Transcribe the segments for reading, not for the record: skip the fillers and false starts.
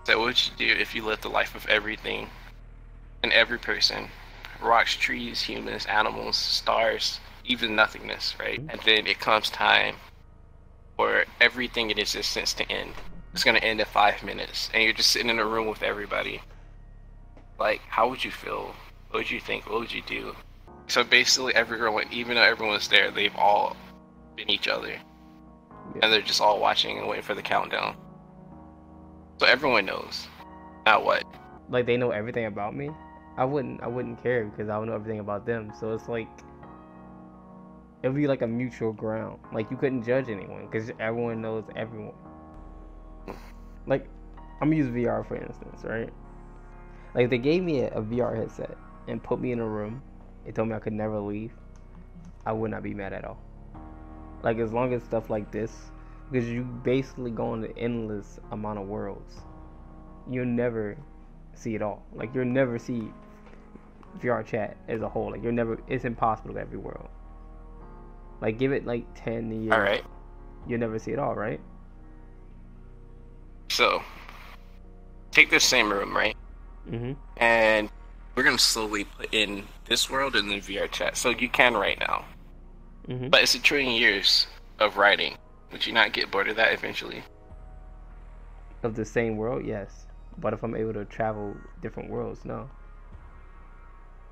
So what would you do if you lived the life of everything and every person? Rocks, trees, humans, animals, stars, even nothingness, right? And then it comes time for everything in existence to end. It's gonna end in 5 minutes, and you're just sitting in a room with everybody. Like, how would you feel? What would you think? What would you do? So basically, everyone, even though everyone's there, they've all been each other, and they're just all watching and waiting for the countdown. So everyone knows. Now what? Like they know everything about me. I wouldn't care because I don't know everything about them. So it's like it would be like a mutual ground. Like you couldn't judge anyone because everyone knows everyone. Like I'm gonna use VR for instance, right? Like they gave me a VR headset and put me in a room. They told me I could never leave. I would not be mad at all. Like as long as stuff like this, because you basically go on an endless amount of worlds. You'll never see it all. Like you'll never see Vrchat as a whole. Like you're never. It's impossible to every world. Like give it like 10 years. All right. You'll never see it all, right? So take this same room, right? And we're gonna slowly put in this world in the Vrchat. So you can right now, but it's 1,000,000,000,000 years of writing. Would you not get bored of that eventually? Of the same world, yes. But if I'm able to travel different worlds, no.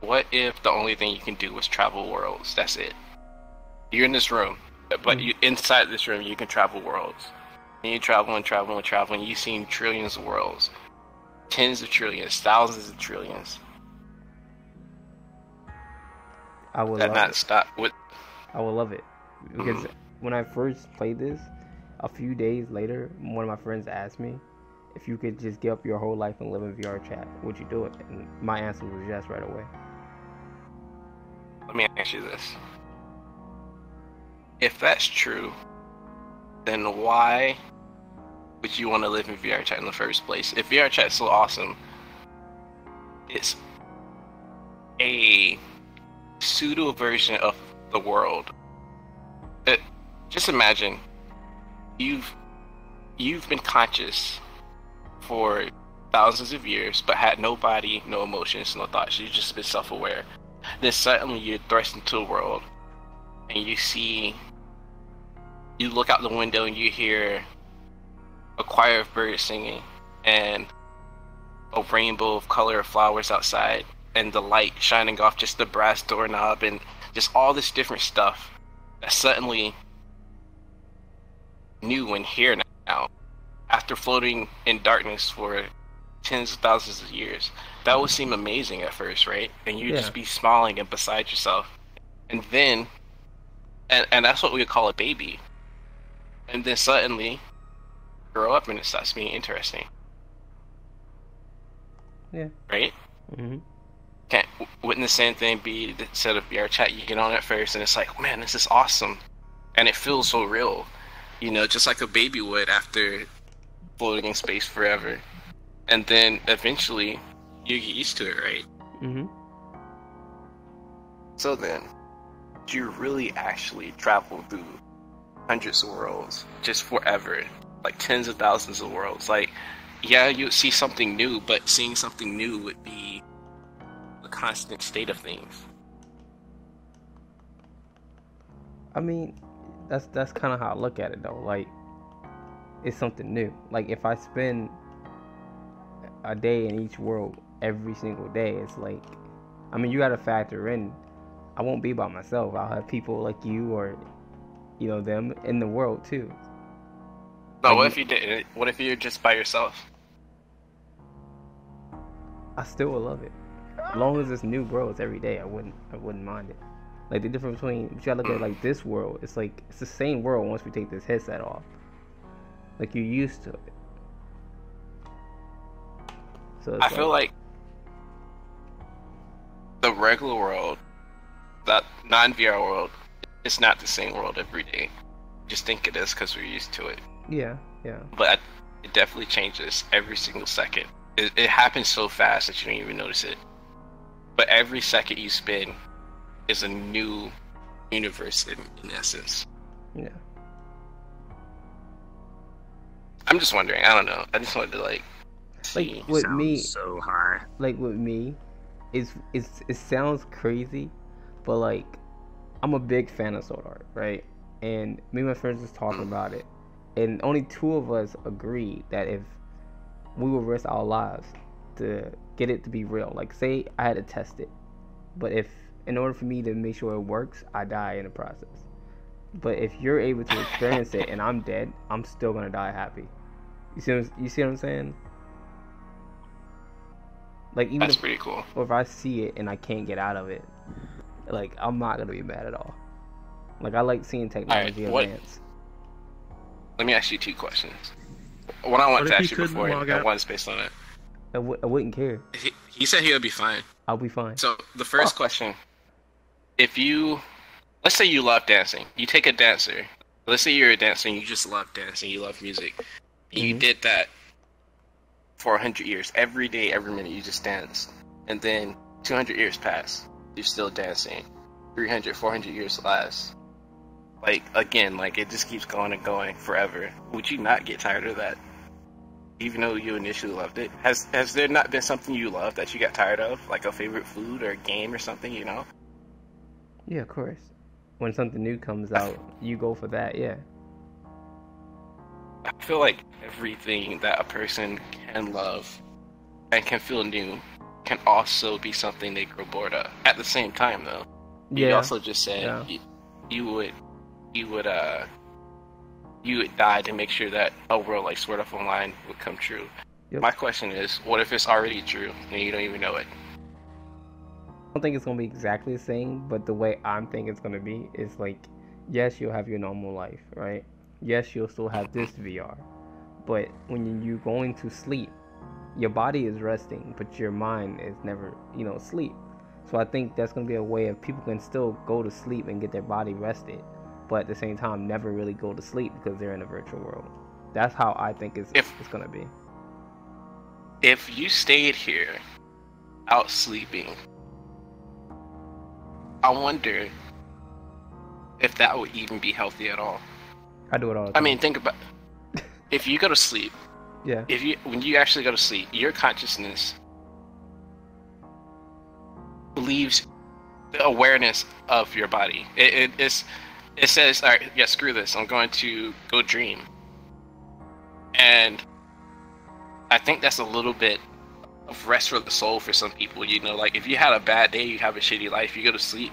What if the only thing you can do is travel worlds? That's it. You're in this room, but you inside this room you can travel worlds. And you travel and travel and travel, and you've seen trillions of worlds. Tens of trillions, thousands of trillions. I would That love not it. stop with I would love it. Because when I first played this, a few days later, one of my friends asked me if you could just give up your whole life and live in Vrchat, would you do it? And my answer was yes right away. Let me ask you this. If that's true, then why would you want to live in Vrchat in the first place? If Vrchat's so awesome, it's a pseudo version of the world. Just imagine you've been conscious for thousands of years, but had no body, no emotions, no thoughts. You've just been self-aware. Then suddenly you're thrust into a world, and you look out the window and you hear a choir of birds singing, and a rainbow of color of flowers outside, and the light shining off just the brass doorknob, and just all this different stuff that's suddenly new and here now, after floating in darkness for tens of thousands of years. That would seem amazing at first, right? And you'd just be smiling and beside yourself. And then, and that's what we would call a baby. And then suddenly, grow up and it starts being interesting. Yeah. Right? Wouldn't the same thing be instead of Vrchat, you get on it first and it's like, man, this is awesome. And it feels so real. You know, just like a baby would after floating in space forever. And then eventually you get used to it, right? So then, do you really actually travel through hundreds of worlds just forever? Like tens of thousands of worlds? Like, yeah, you would see something new, but seeing something new would be a constant state of things. I mean, that's kind of how I look at it though. Like, it's something new. Like if I spend a day in each world every single day, it's like, I mean, you got to factor in, I won't be by myself. I'll have people like you or, you know, them in the world too. No, like, what if you didn't? What if you're just by yourself? I still would love it. As long as it's new worlds every day, I wouldn't mind it. Like the difference between, you gotta look at like this world, it's like it's the same world once we take this headset off. Like you're used to it. So I feel like the regular world, that non-VR world, it's not the same world every day. Just think it is because we're used to it. Yeah. But it definitely changes every single second. It happens so fast that you don't even notice it. But every second you spend is a new universe in essence. Yeah. I'm just wondering. I don't know. I just wanted to see. Like with me, so hard. like with me, it sounds crazy, but like I'm a big fan of sword art, right? And me and my friends was talking about it, and only two of us agreed that if we would risk our lives to get it to be real, like say I had to test it, but if in order for me to make sure it works, I die in the process. But if you're able to experience it and I'm dead, I'm still gonna die happy. You see what I'm saying? Like even That's if, pretty cool. or if I see it and I can't get out of it, like I'm not gonna be mad at all. Like I like seeing technology advance. Let me ask you two questions. What I want to ask you before, log and out? one's based on it. I wouldn't care. He said he'll be fine. I'll be fine. So the first question, if you, let's say you love dancing, you take a dancer. Let's say you're a dancer and you just love dancing, you love music. You did that for 100 years. Every day, every minute, you just danced. And then 200 years pass. You're still dancing. 300, 400 years last. Like, again, like, it just keeps going and going forever. Would you not get tired of that? Even though you initially loved it? Has there not been something you love that you got tired of? Like a favorite food or a game or something, you know? Yeah, of course. When something new comes out, you go for that, yeah. I feel like everything that a person can love and can feel new can also be something they grow bored of. At the same time, though, you also just said you would die to make sure that a world like Sword Art Online would come true. Yep. My question is, what if it's already true and you don't even know it? I don't think it's gonna be exactly the same, but the way I'm thinking it's gonna be is like, yes, you'll have your normal life, right? Yes, you'll still have this VR, but when you're going to sleep, your body is resting, but your mind is never, sleep. So I think that's gonna be a way of people can still go to sleep and get their body rested, but at the same time never really go to sleep because they're in a virtual world. That's how I think it's gonna be. If you stayed here out sleeping, I wonder if that would even be healthy at all. I do it all the time. I mean, think about if you go to sleep. Yeah. When you actually go to sleep, your consciousness leaves the awareness of your body. It says, all right, yeah, screw this. I'm going to go dream. And I think that's a little bit of rest for the soul for some people. Like if you had a bad day, you have a shitty life, you go to sleep,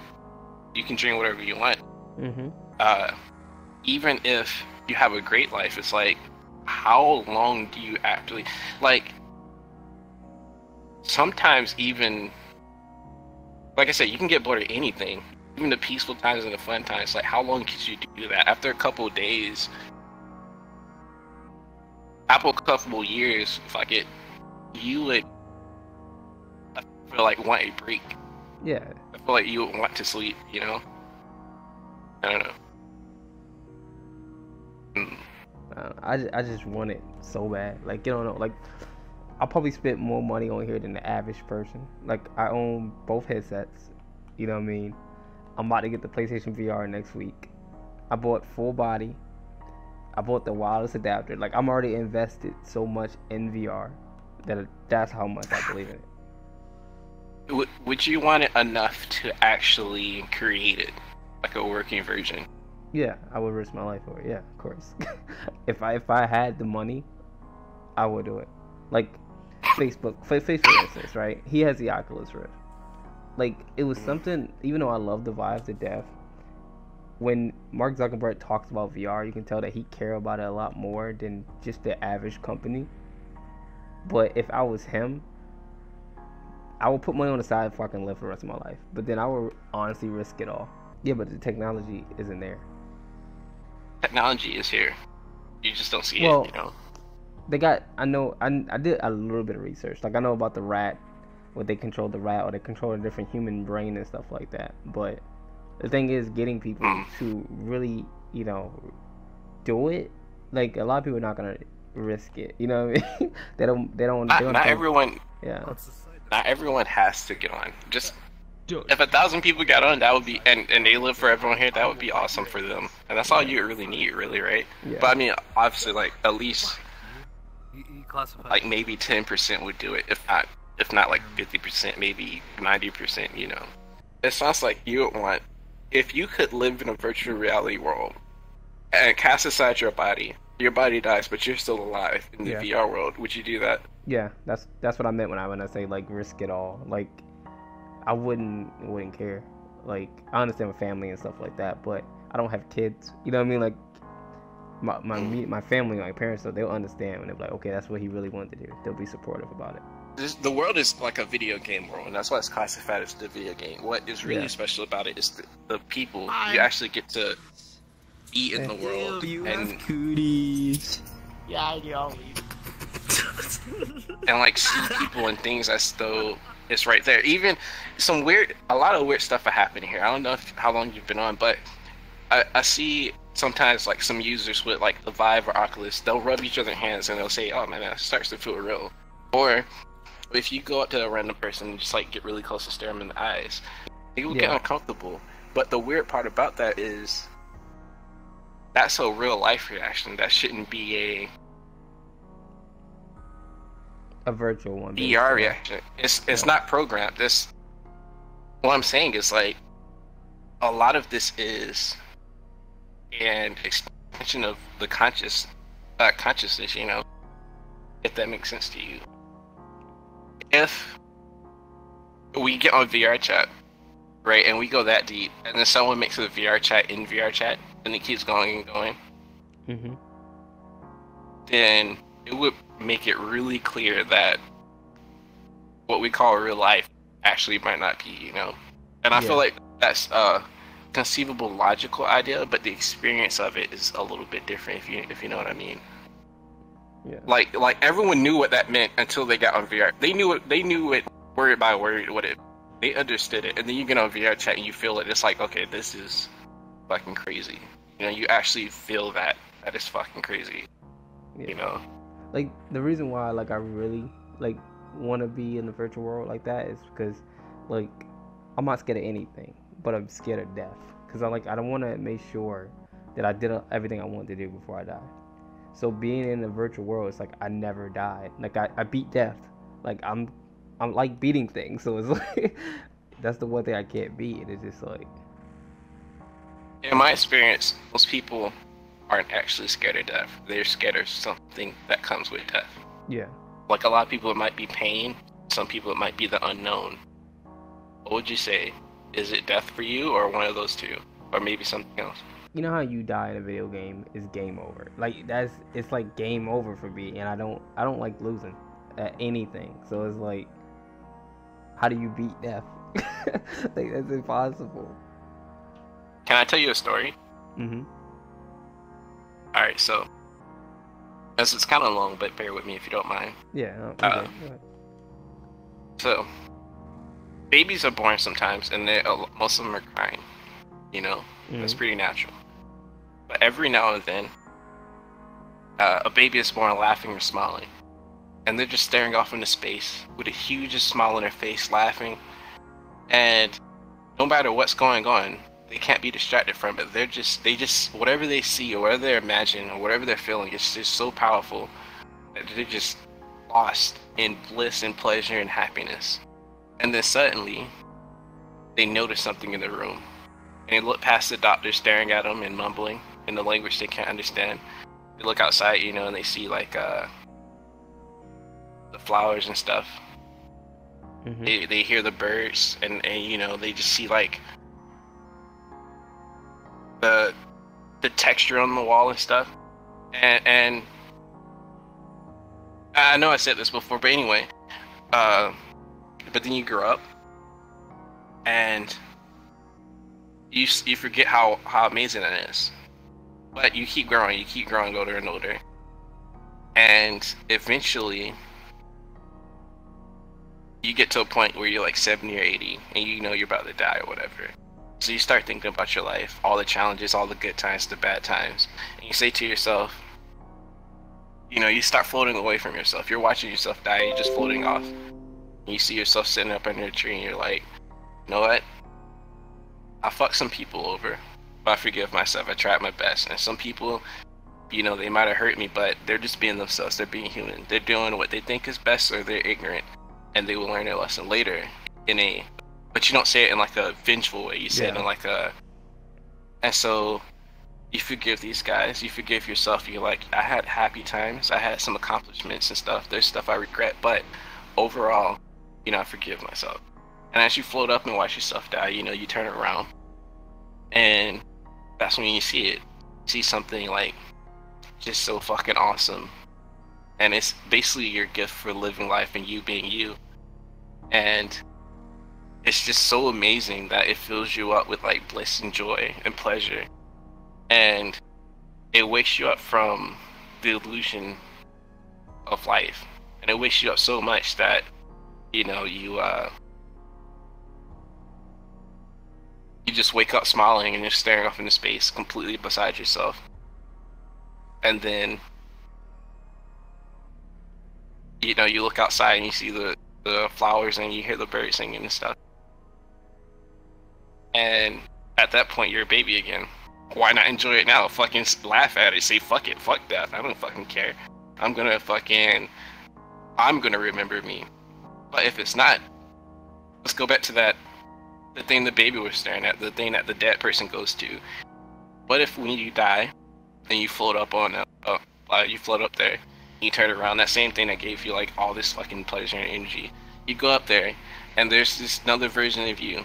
you can dream whatever you want. Even if you have a great life, it's like, how long do you actually, like, sometimes even, like I said, you can get bored of anything, even the peaceful times and the fun times. Like, how long could you do that? After a couple of days, after a couple of years, fuck it, you would, I feel like, want a break. Yeah. I feel like you would want to sleep, I don't know. I just want it so bad. Like, like, I'll probably spend more money on here than the average person. Like, I own both headsets. You know what I mean? I'm about to get the PlayStation VR next week. I bought full body. I bought the wireless adapter. Like, I'm already invested so much in VR that's how much I believe in it. Would you want it enough to actually create it, like a working version? Yeah, I would risk my life for it. Yeah, of course. if I had the money, I would do it. Like Facebook, for instance, right? He has the Oculus Rift. Like, it was something. Even though I love the Vive to death, when Mark Zuckerberg talks about VR, you can tell that he cares about it a lot more than just the average company. But if I was him, I would put money on the side if I can live for the rest of my life. But then I would honestly risk it all. Yeah, but the technology isn't there. Technology is here. You just don't see Well, it, They got, I did a little bit of research. Like, I know about the rat, where they control the rat, or they control a different human brain and stuff like that. But the thing is, getting people to really, do it. Like, a lot of people are not gonna risk it. You know what I mean? they don't. Not everyone. Yeah. Not everyone has to get on. Just if 1,000 people got on, that would be, and they live for everyone here, that would be awesome for them. And that's all you really need, really, right? Yeah. But I mean, obviously, like, at least Classified. like maybe 10% would do it, if not like 50%, maybe 90%. You know, it sounds like you would want, if you could live in a virtual reality world and cast aside your body dies, but you're still alive in the VR world. Would you do that? Yeah, that's what I meant when I say like risk it all. Like I wouldn't care. Like I understand with family and stuff like that, but I don't have kids. You know what I mean? Like my family, my parents, so they'll understand when they're like, okay, that's what he really wanted to do. They'll be supportive about it. The world is like a video game world, and that's why it's classified as the video game. What is really special about it is the people. You actually get to be in the world. You and have cooties. Yeah, I do. and like see people and things as though it's right there. Even a lot of weird stuff are happening here. I don't know how long you've been on, but I see sometimes like some users with like the Vive or Oculus, they'll rub each other's hands and they'll say, "Oh man, that starts to feel real." Or if you go up to a random person and just like get really close to stare them in the eyes, they will get uncomfortable. But the weird part about that is that's a real life reaction. That shouldn't be a virtual one. VR reaction. It's not programmed. What I'm saying is like a lot of this is an extension of the consciousness. You know, if that makes sense to you. If we get on VRchat, right, and we go that deep, and then someone makes a VRchat in VRchat, and it keeps going and going, then it would make it really clear that what we call real life actually might not be, you know? And I feel like that's a conceivable, logical idea, but the experience of it is a little bit different, if you know what I mean. Yeah. Like everyone knew what that meant until they got on VR. They knew it word by word they understood it, and then you get on VRchat and you feel it. It's like, okay, this is fucking crazy. You know, you actually feel that is fucking crazy. Yeah. You know, like the reason why like I really like want to be in the virtual world like that is because like I'm not scared of anything, but I'm scared of death. Because I don't want to make sure that I did everything I wanted to do before I die. So being in the virtual world, it's like I never died. Like I beat death. Like I'm like beating things. So it's like that's the one thing I can't beat. It's just like, in my experience, most people aren't actually scared of death. They're scared of something that comes with death. Yeah. Like a lot of people, it might be pain. Some people, it might be the unknown. What would you say? Is it death for you, or one of those two, or maybe something else? You know how you die in a video game is game over. Like it's like game over for me, and I don't like losing at anything. So it's like, how do you beat death? Like that's impossible. Can I tell you a story? Mm-hmm. All right, so as it's kind of long, but bear with me if you don't mind. Yeah. Okay. So babies are born sometimes, and most of them are crying. You know, that's pretty natural. But every now and then, a baby is born laughing or smiling, and they're just staring off into space with a huge smile on their face, laughing. And no matter what's going on, they can't be distracted from it. They just whatever they see or whatever they're imagining or whatever they're feeling, it's just so powerful that they're just lost in bliss and pleasure and happiness. And then suddenly, they notice something in the room. And they look past the doctor staring at them and mumbling in the language they can't understand. They look outside, you know, and they see like the flowers and stuff. Mm-hmm. They hear the birds, and you know, they just see like the texture on the wall and stuff. And I know I said this before, but anyway, but then you grow up and you forget how amazing it is. But you keep growing older and older. And eventually you get to a point where you're like 70 or 80 and you know you're about to die or whatever. So you start thinking about your life, all the challenges, all the good times, the bad times. And you say to yourself, you know, you start floating away from yourself. You're watching yourself die, you're just floating off. And you see yourself sitting up under a tree and you're like, you know what? I fucked some people over, but I forgive myself. I tried my best. And some people You know, they might have hurt me, but they're just being themselves. They're being human. They're doing what they think is best, or they're ignorant, and they will learn their lesson later but you don't say it in like a vengeful way. You say it in like and so you forgive these guys, you forgive yourself. You're like, I had happy times, I had some accomplishments and stuff. There's stuff I regret, but overall, you know, I forgive myself. And as you float up and watch yourself die, you know, you turn around, and that's when you see it. You see something like just so fucking awesome, and it's basically your gift for living life and you being you. And it's just so amazing that it fills you up with like bliss and joy and pleasure, and it wakes you up from the illusion of life, and it wakes you up so much that, you know, you just wake up smiling and you're staring off into space completely beside yourself. And then, you know, you look outside and you see the flowers and you hear the birds singing and stuff. And at that point, you're a baby again. Why not enjoy it now? Fucking laugh at it. Say, fuck it. Fuck death. I don't fucking care. I'm gonna remember me. But if it's not, let's go back to the thing the baby was staring at, the thing that the dead person goes to. What if when you die and you float up you float up there, you turn around, that same thing that gave you like all this fucking pleasure and energy, you go up there and there's this another version of you.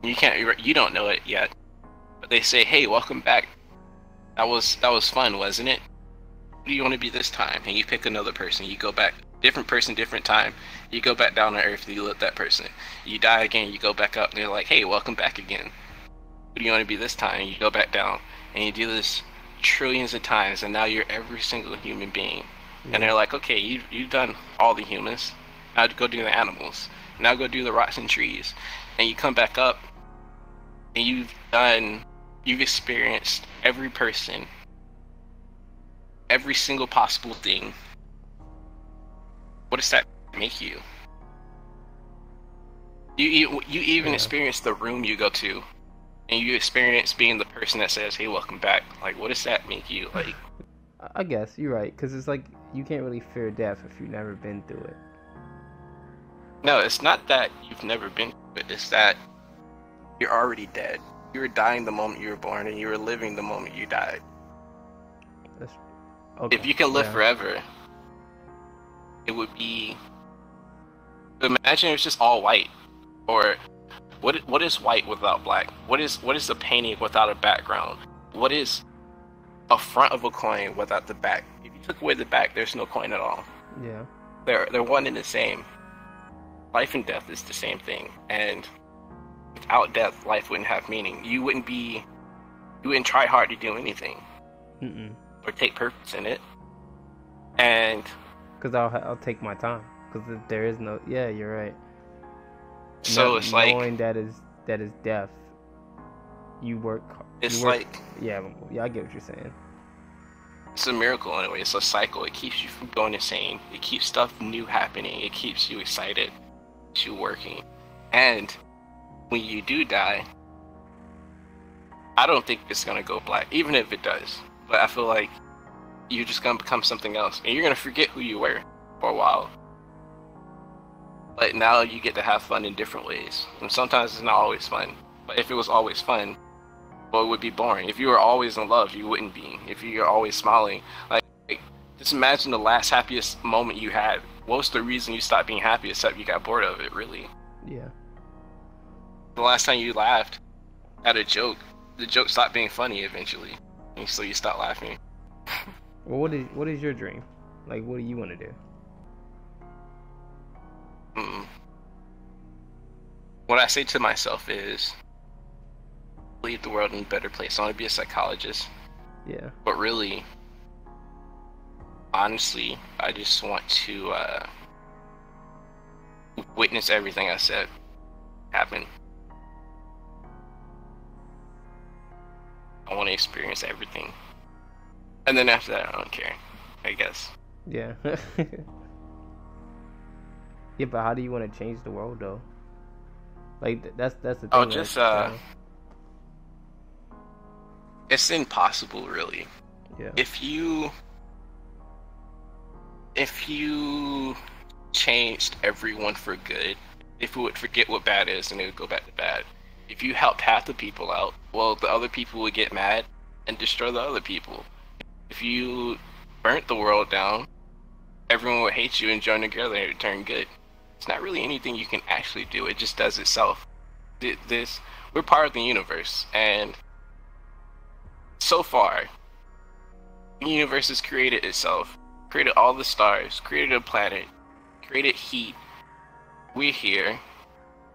You don't know it yet, but they say, hey, welcome back. That was fun, wasn't it? Who do you want to be this time? And you pick another person. You go back, different person, different time. You go back down to earth, you let that person. You die again, you go back up, and they're like, hey, welcome back again. Who do you want to be this time? And you go back down, and you do this trillions of times, and now you're every single human being. Yeah. And they're like, okay, you've done all the humans. Now go do the animals. Now go do the rocks and trees. And you come back up, and you've experienced every person, every single possible thing. What does that make you? You even experience the room you go to, and you experience being the person that says, hey, welcome back. Like, what does that make you? Like, I guess you're right, because it's like you can't really fear death if you've never been through it. No, it's not that you've never been through it. It's that you're already dead. You were dying the moment you were born, and you were living the moment you died. Okay. If you can live forever, it would be... Imagine it's just all white. Or what is white without black? What is a painting without a background? What is a front of a coin without the back? If you took away the back, there's no coin at all. Yeah. They're one and the same. Life and death is the same thing, and without death, life wouldn't have meaning. You wouldn't try hard to do anything. Or take purpose in it. And because I'll take my time, because there is no... Yeah, you're right. So it's like knowing that is death. You work. It's you work, like yeah, I get what you're saying. It's a miracle in a way. It's a cycle. It keeps you from going insane. It keeps stuff new happening. It keeps you excited. Keeps you working. And when you do die, I don't think it's gonna go black, even if it does. But I feel like you're just gonna become something else, and you're gonna forget who you were for a while. But now you get to have fun in different ways. And sometimes it's not always fun. But if it was always fun, well, it would be boring. If you were always in love, you wouldn't be. If you're always smiling, like just imagine the last happiest moment you had. What was the reason you stopped being happy except you got bored of it, really? Yeah. The last time you laughed at a joke, the joke stopped being funny eventually. And so you stopped laughing. Well, what is your dream? Like, what do you want to do? What I say to myself is leave the world in a better place. I want to be a psychologist. Yeah. But really, honestly, I just want to witness everything I said happen. I want to experience everything. And then after that, I don't care, I guess. Yeah. Yeah, but how do you want to change the world, though? Like, that's the thing. Oh, just, it's impossible, really. Yeah. If you changed everyone for good, if we would forget what bad is and it would go back to bad. If you helped half the people out, well, the other people would get mad and destroy the other people. If you burnt the world down, everyone would hate you and join together and it would turn good. It's not really anything you can actually do. It just does itself. We're part of the universe, and so far, the universe has created itself, created all the stars, created a planet, created heat. We're here.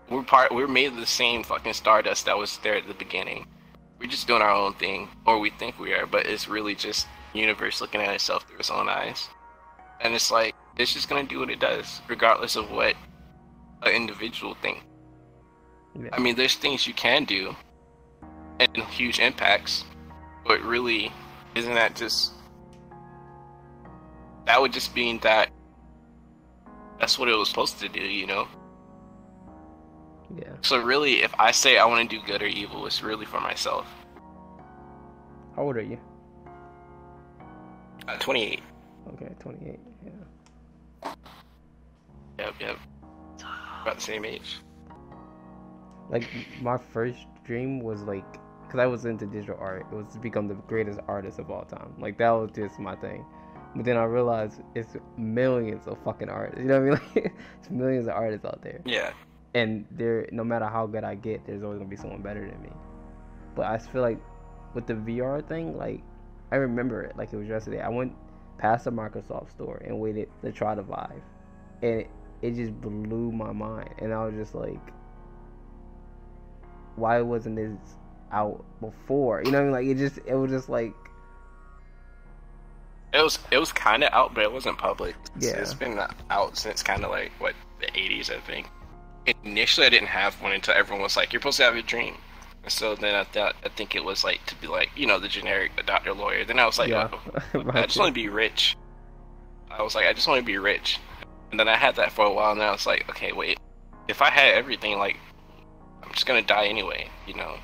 We're made of the same fucking stardust that was there at the beginning. We're just doing our own thing, or we think we are, but it's really just the universe looking at itself through its own eyes. And it's like, it's just gonna do what it does, regardless of what an individual thinks. Yeah. I mean, there's things you can do, and huge impacts, but really, isn't that just... That would just mean that that's what it was supposed to do, you know? Yeah. So really, if I say I want to do good or evil, it's really for myself. How old are you? 28. Okay, 28. Yeah. Yep. About the same age. Like, my first dream was like, because I was into digital art, it was to become the greatest artist of all time. Like, that was just my thing. But then I realized it's millions of fucking artists. You know what I mean? Like, it's millions of artists out there. Yeah. And no matter how good I get, there's always gonna be someone better than me. But I feel like with the VR thing, like, I remember it like it was yesterday. I went past the Microsoft store and waited to try the Vive, and it just blew my mind. And I was just like, why wasn't this out before? You know what I mean? Like, it was just like, it was kind of out, but it wasn't public. Yeah. It's been out since kind of like what, the 80s, I think. Initially, I didn't have one until everyone was like, "You're supposed to have a dream." And so then I think it was like to be like, you know, the generic doctor, lawyer. Then I was like, Yeah. oh, I just want to be rich. I was like, I just want to be rich. And then I had that for a while, and then I was like, okay, wait, if I had everything, like, I'm just gonna die anyway, you know.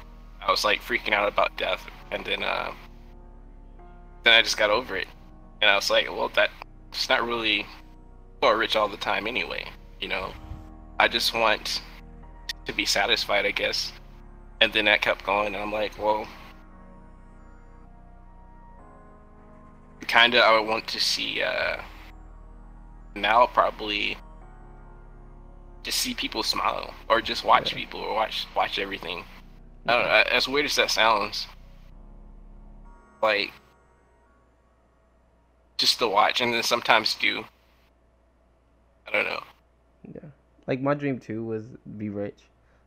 I was like freaking out about death, and then I just got over it, and I was like, well, that's not really rich all the time anyway, you know. I just want to be satisfied, I guess. And then that kept going, and I'm like, well, kinda I would want to see now probably just see people smile, or just watch people, or watch everything. I don't know, as weird as that sounds, like, just to watch, and then sometimes do. I don't know. yeah. Like, my dream too was be rich,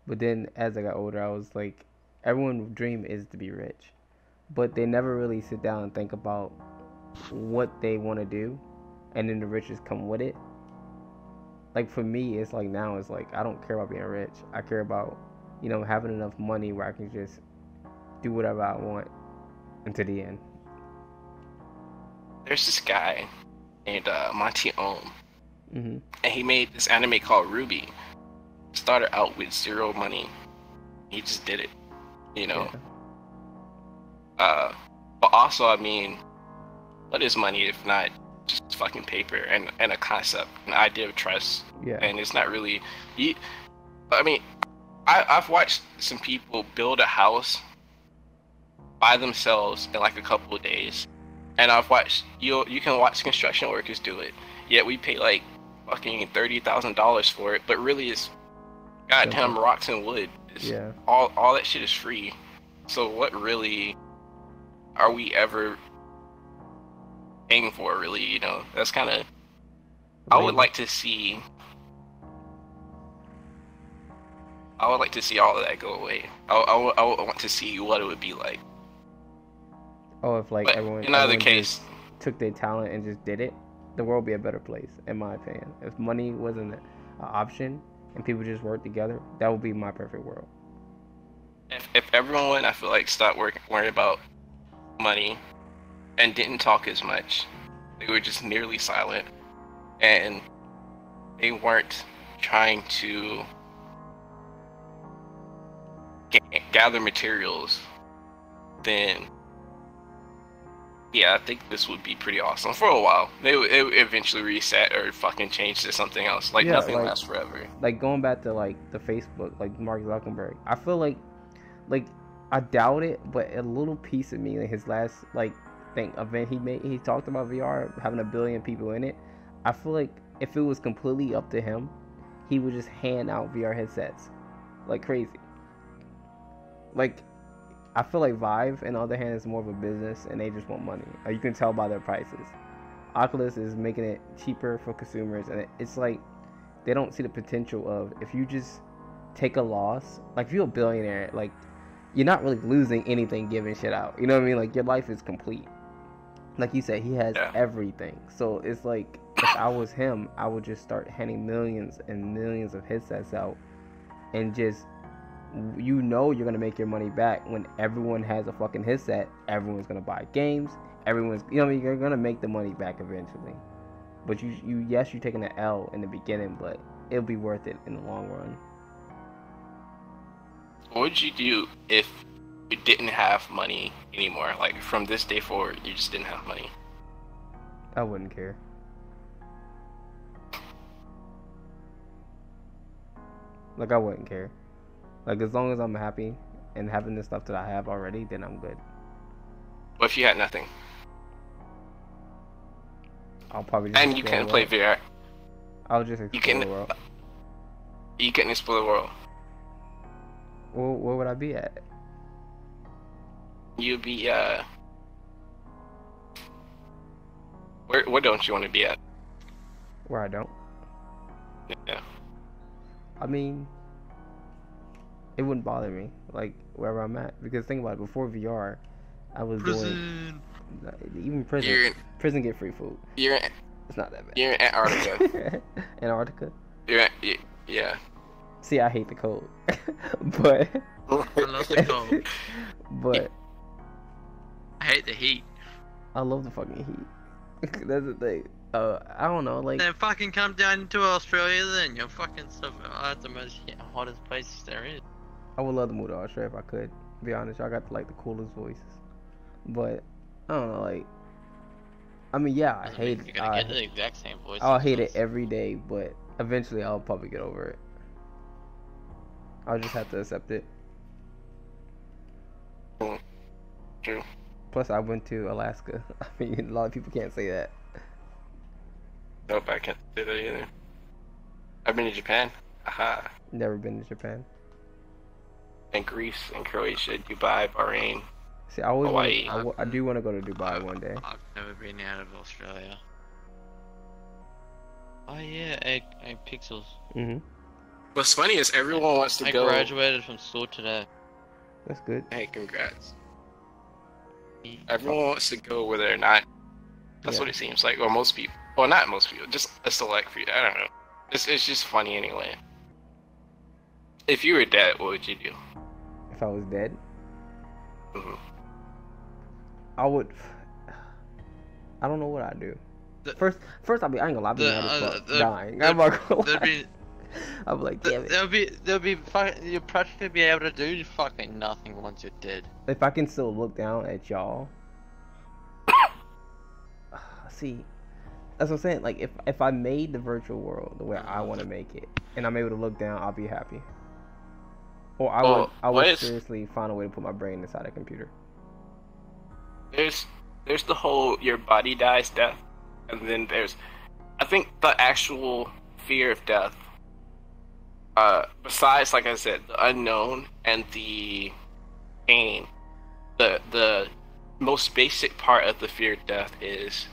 but then as I got older, I was like, everyone's dream is to be rich, but they never really sit down and think about what they want to do, and then the riches come with it. Like, for me, it's like, now it's like, I don't care about being rich. I care about, you know, having enough money where I can just do whatever I want until the end. There's this guy named Monty Ohm, Mm-hmm. and he made this anime called Ruby. Started out with zero money. He just did it, you know. Yeah. But also, I mean, what is money if not just fucking paper and a concept, an idea of trust? Yeah. And it's not really. I mean, I've watched some people build a house by themselves in like a couple of days, and I've watched you can watch construction workers do it. Yet we pay like fucking $30,000 for it, but really it's goddamn rocks and wood. Yeah. All that shit is free. So what really are we ever paying for, really, you know? That's kind of... I would like to see all of that go away. I would want to see what it would be like. Oh, if like But everyone in either everyone case, just took their talent and just did it, the world would be a better place, in my opinion. If money wasn't an option and people just worked together, that would be my perfect world. if everyone, I feel like, stopped worrying about money and didn't talk as much, they were just nearly silent, and they weren't trying to gather materials, then Yeah, I think this would be pretty awesome for a while. It would eventually reset or fucking change to something else. Like Yeah, nothing lasts forever. like going back to like the Facebook, like Mark Zuckerberg. I feel like I doubt it, but a little piece of me in his last like event he made, he talked about VR having a billion people in it. I feel like if it was completely up to him, he would just hand out VR headsets like crazy. Like I feel like Vive, on the other hand, is more of a business, and they just want money. You can tell by their prices. Oculus is making it cheaper for consumers, and it's like they don't see the potential of if you just take a loss. Like if you're a billionaire, like you're not really losing anything giving shit out. You know what I mean? Like your life is complete. Like you said, he has everything. So it's like if I was him, I would just start handing millions and millions of headsets out, and just you're gonna make your money back when everyone has a fucking headset. Everyone's gonna buy games. Everyone's, you know what I mean? You're gonna make the money back eventually. But you're taking an L in the beginning, but it'll be worth it in the long run. What would you do if you didn't have money anymore? Like from this day forward, you just didn't have money. I wouldn't care. Like I wouldn't care. Like as long as I'm happy and having the stuff that I have already, then I'm good. What if you had nothing? I'll probably just and you can't play VR. I'll just explore the world. You can explore the world. Well, where would I be at? You'd be where don't you want to be at? Where I don't. Yeah. I mean, it wouldn't bother me, like wherever I'm at, because think about it. Before VR, I was doing even prison get free food. It's not that bad. You're in Antarctica. Antarctica. Yeah. See, I hate the cold, but I love the cold. But I hate the heat. I love the fucking heat. That's the thing. I don't know, like. Then fucking come down to Australia, then you're fucking stuff. That's the most hottest place there is. I would love to move to Australia if I could. To be honest, y'all got like the coolest voices. But I don't know, like. I mean, yeah, I hate it. You're gonna get the exact same voice. I'll hate it every day, but eventually I'll probably get over it. I'll just have to accept it. True. Plus, I went to Alaska. I mean, a lot of people can't say that. Nope, I can't say that either. I've been to Japan. Aha. Never been to Japan. And Greece and Croatia, Dubai, Bahrain. See, I always Hawaii. I do want to go to Dubai one day. I've never been out of Australia. Oh yeah, Pixels. What's funny is everyone wants to go. I graduated from school today. That's good. Hey, congrats. Everyone wants to go where they're not. That's what it seems like. Or most people. Well, not most people. Just a select few. I don't know. It's just funny anyway. If you were dead, what would you do? If I was dead? Mm-hmm. I would. I don't know what I'd do. First, I ain't gonna lie, I'd be mad as fuck, dying. I'm not gonna lie. I'm like, damn it. There'll be you'll practically be able to do fucking nothing once you're dead. If I can still look down at y'all, see, that's what I'm saying. Like, if I made the virtual world the way I want to make it, and I'm able to look down, I'll be happy. Or I would seriously find a way to put my brain inside a computer. There's the whole your body dies death, and then there's, I think the actual fear of death. Besides, like I said, the unknown and the pain, the most basic part of the fear of death is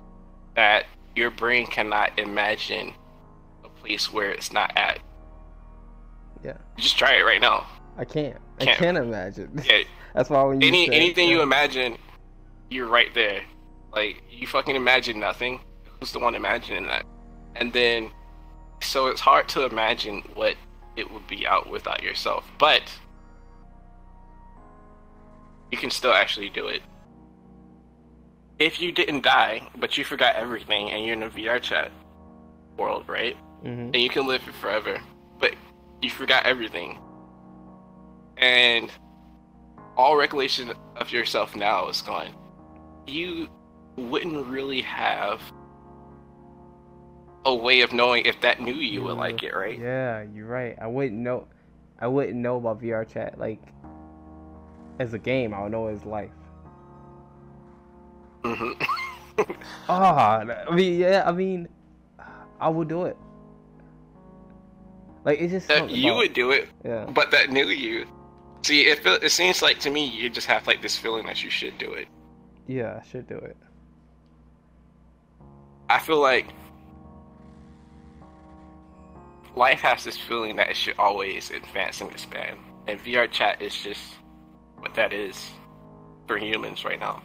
that your brain cannot imagine a place where it's not at. Yeah. Just try it right now. I can't. I can't imagine. Yeah. That's why when you anything you imagine, you're right there. Like, you fucking imagine nothing. Who's the one imagining that? And then, so it's hard to imagine what it would be out without yourself. But you can still actually do it. If you didn't die, but you forgot everything, and you're in a VRChat world, right? Mm-hmm. And you can live it forever, but you forgot everything. And all recollection of yourself now is gone. You wouldn't really have a way of knowing if that new you would like it, right? Yeah, you're right. I wouldn't know. I wouldn't know about VR chat like as a game. I would know as life. Mm-hmm. Ah, I mean, yeah. I mean, I would do it. Like it's just something You about, would do it, yeah. but that new you. See, it seems like to me you just have like this feeling that you should do it. Yeah, I should do it. I feel like life has this feeling that it should always advance and expand, and VR chat is just what that is for humans right now.